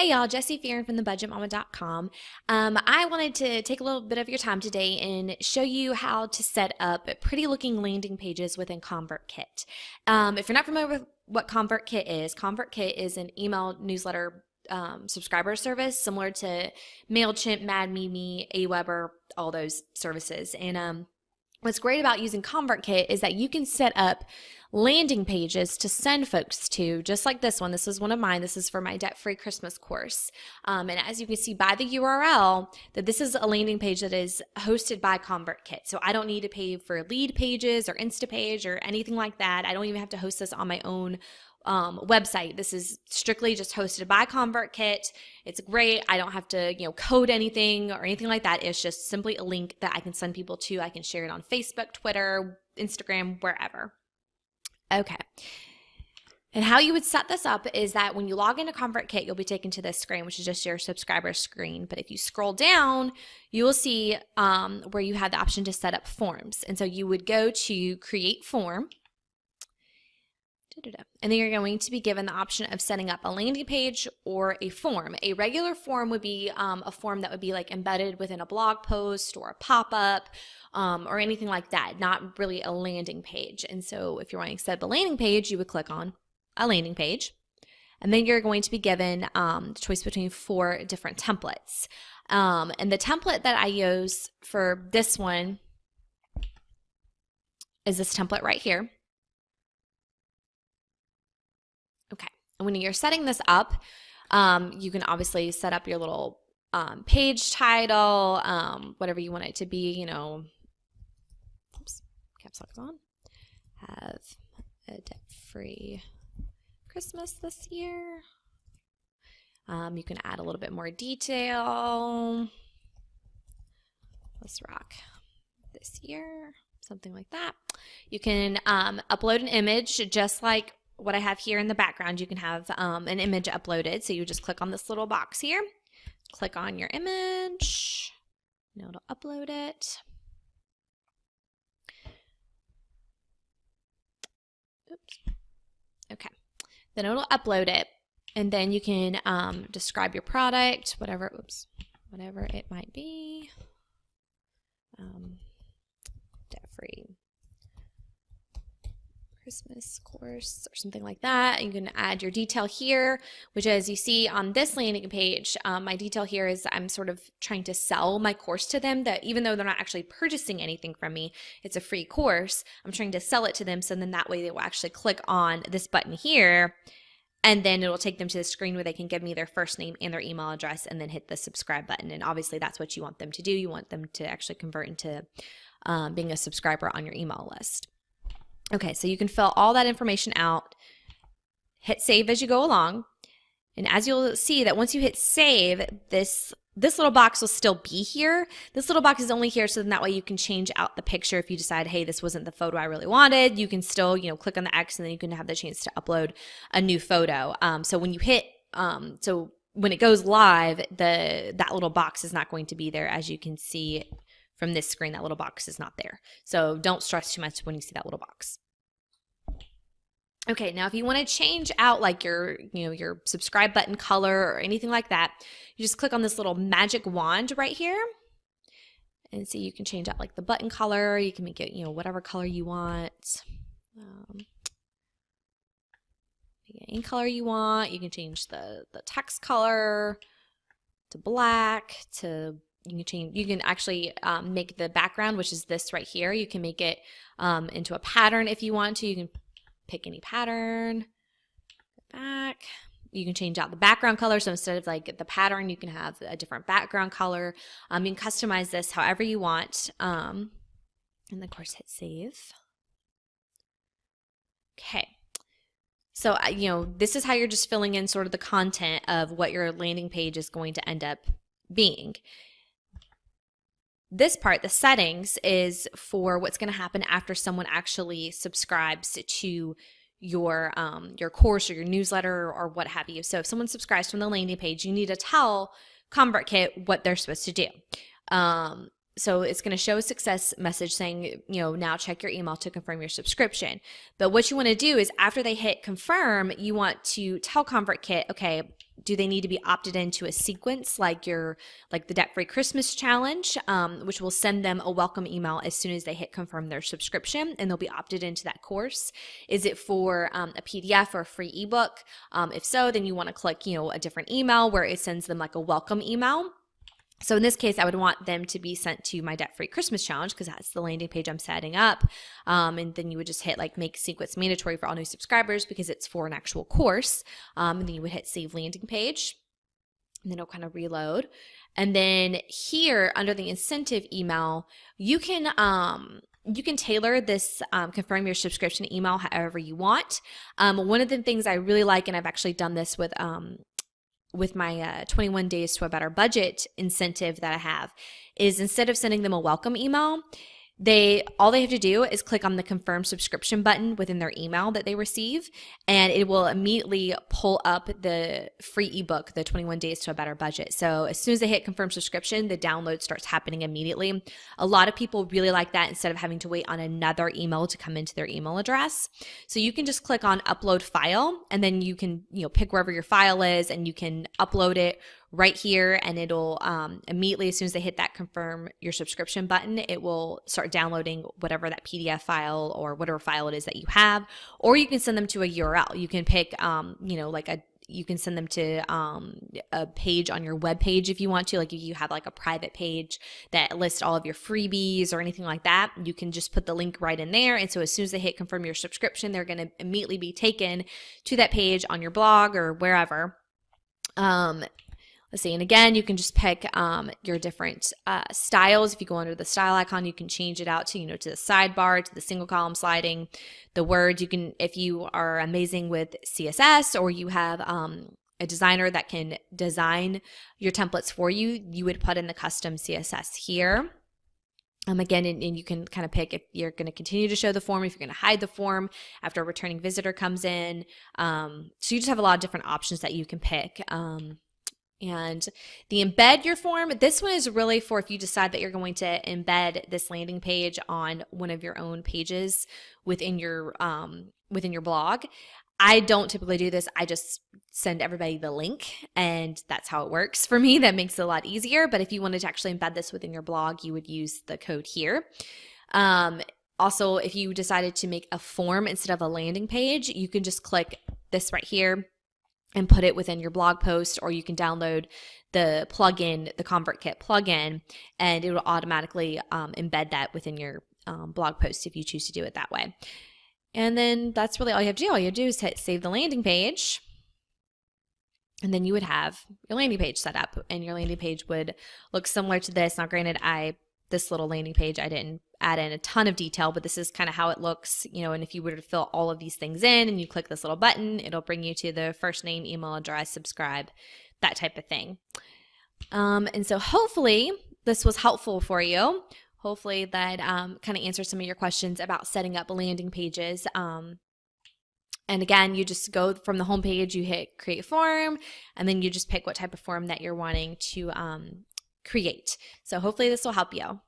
Hey y'all, Jessie Fearon from thebudgetmama.com. I wanted to take a little bit of your time today and show you how to set up pretty looking landing pages within ConvertKit. If you're not familiar with what ConvertKit is an email newsletter subscriber service similar to MailChimp, MadMeme, aweber, all those services. And what's great about using ConvertKit is that you can set up landing pages to send folks to, just like this one. This is one of mine. This is for my debt-free Christmas course. And as you can see by the URL, that this is a landing page that is hosted by ConvertKit. So I don't need to pay for lead pages or Instapage or anything like that. I don't even have to host this on my own website. This is strictly just hosted by ConvertKit. It's great. I don't have to, code anything or anything like that. It's just simply a link that I can send people to. I can share it on Facebook, Twitter, Instagram, wherever. Okay. And how you would set this up is that when you log into ConvertKit, you'll be taken to this screen, which is just your subscriber screen. But if you scroll down, you will see where you have the option to set up forms. And so you would go to Create Form. And then you're going to be given the option of setting up a landing page or a form. A regular form would be a form that would be like embedded within a blog post or a pop-up or anything like that, not really a landing page. And so if you're wanting to set up a landing page, you would click on a landing page. And then you're going to be given the choice between 4 different templates. And the template that I use for this one is this template right here. Okay, and when you're setting this up, you can obviously set up your little page title, whatever you want it to be, oops, caps lock is on. Have a debt-free Christmas this year. You can add a little bit more detail. Let's rock this year, something like that. You can upload an image just like what I have here in the background. You can have an image uploaded. So you just click on this little box here, click on your image, and it'll upload it. Oops. Okay. Then it'll upload it, and then you can describe your product, whatever it might be. Debt-free Christmas course or something like that. You can add your detail here, which as you see on this landing page, my detail here is I'm sort of trying to sell my course to them, that even though they're not actually purchasing anything from me, it's a free course, I'm trying to sell it to them, so then that way they will actually click on this button here, and then it'll take them to the screen where they can give me their first name and their email address and then hit the subscribe button. And obviously that's what you want them to do. You want them to actually convert into being a subscriber on your email list. Okay, so you can fill all that information out, hit save as you go along, and as you'll see that once you hit save, this little box will still be here. This little box is only here so then that way you can change out the picture if you decide, hey, this wasn't the photo I really wanted. You can still, click on the X and then you can have the chance to upload a new photo. So when you hit, so when it goes live, that little box is not going to be there. As you can see from this screen, that little box is not there. So don't stress too much when you see that little box. Okay, now if you want to change out like your subscribe button color or anything like that, you just click on this little magic wand right here. And see, you can change out like the button color. You can make it, whatever color you want. Any color you want. You can change the text color to black, to you can actually make the background, which is this right here. You can make it into a pattern if you want to. You can pick any pattern, back. You can change out the background color. So instead of like the pattern, you can have a different background color. You can customize this however you want. And of course hit save. Okay. So, this is how you're just filling in sort of the content of what your landing page is going to end up being. This part, the settings, is for what's going to happen after someone actually subscribes to your course or your newsletter or what have you. So if someone subscribes from the landing page, you need to tell ConvertKit what they're supposed to do. So it's going to show a success message saying, now check your email to confirm your subscription. But what you want to do is after they hit confirm, you want to tell ConvertKit, okay, do they need to be opted into a sequence like the debt-free Christmas challenge, which will send them a welcome email as soon as they hit confirm their subscription, and they'll be opted into that course? Is it for a PDF or a free ebook? If so, then you want to click, a different email where it sends them like a welcome email. So in this case, I would want them to be sent to my debt-free Christmas challenge because that's the landing page I'm setting up. And then you would just hit like make sequence mandatory for all new subscribers because it's for an actual course. And then you would hit save landing page, and then it'll kind of reload. And then here under the incentive email, you can tailor this confirm your subscription email however you want. One of the things I really like, and I've actually done this with my 21 days to a better budget incentive that I have, is instead of sending them a welcome email, all they have to do is click on the confirm subscription button within their email that they receive, and it will immediately pull up the free ebook, the 21 days to a better budget. So as soon as they hit confirm subscription, the download starts happening immediately. A lot of people really like that instead of having to wait on another email to come into their email address. So you can just click on upload file, and then you can pick wherever your file is, and you can upload it right here, and it'll immediately, as soon as they hit that confirm your subscription button, it will start downloading whatever that PDF file or whatever file it is that you have. Or you can send them to a URL. You can pick you can send them to a page on your web page if you want to. Like if you have like a private page that lists all of your freebies or anything like that, you can just put the link right in there. And so as soon as they hit confirm your subscription, they're going to immediately be taken to that page on your blog or wherever. Let's see, and again, you can just pick your different styles. If you go under the style icon, you can change it out to, to the sidebar, to the single column sliding, the words. You can, if you are amazing with CSS or you have a designer that can design your templates for you, you would put in the custom CSS here. Again, and you can kind of pick if you're going to continue to show the form, if you're going to hide the form after a returning visitor comes in. So you just have a lot of different options that you can pick. And the embed your form, this one is really for if you decide that you're going to embed this landing page on one of your own pages within your blog. I don't typically do this. I just send everybody the link, and that's how it works for me. That makes it a lot easier. But if you wanted to actually embed this within your blog, you would use the code here. Also, if you decided to make a form instead of a landing page, you can just click this right here and put it within your blog post, or you can download the plugin, the ConvertKit plugin, and it will automatically embed that within your blog post if you choose to do it that way. And then that's really all you have to do. All you have to do is hit save the landing page, and then you would have your landing page set up, and your landing page would look similar to this. Now, granted, this little landing page, I didn't add in a ton of detail, but this is kind of how it looks, and if you were to fill all of these things in and you click this little button, it'll bring you to the first name, email address, subscribe, that type of thing. And so hopefully this was helpful for you. Hopefully that kind of answers some of your questions about setting up landing pages. And again, you just go from the home page, you hit create form, and then you just pick what type of form that you're wanting to create. So hopefully this will help you.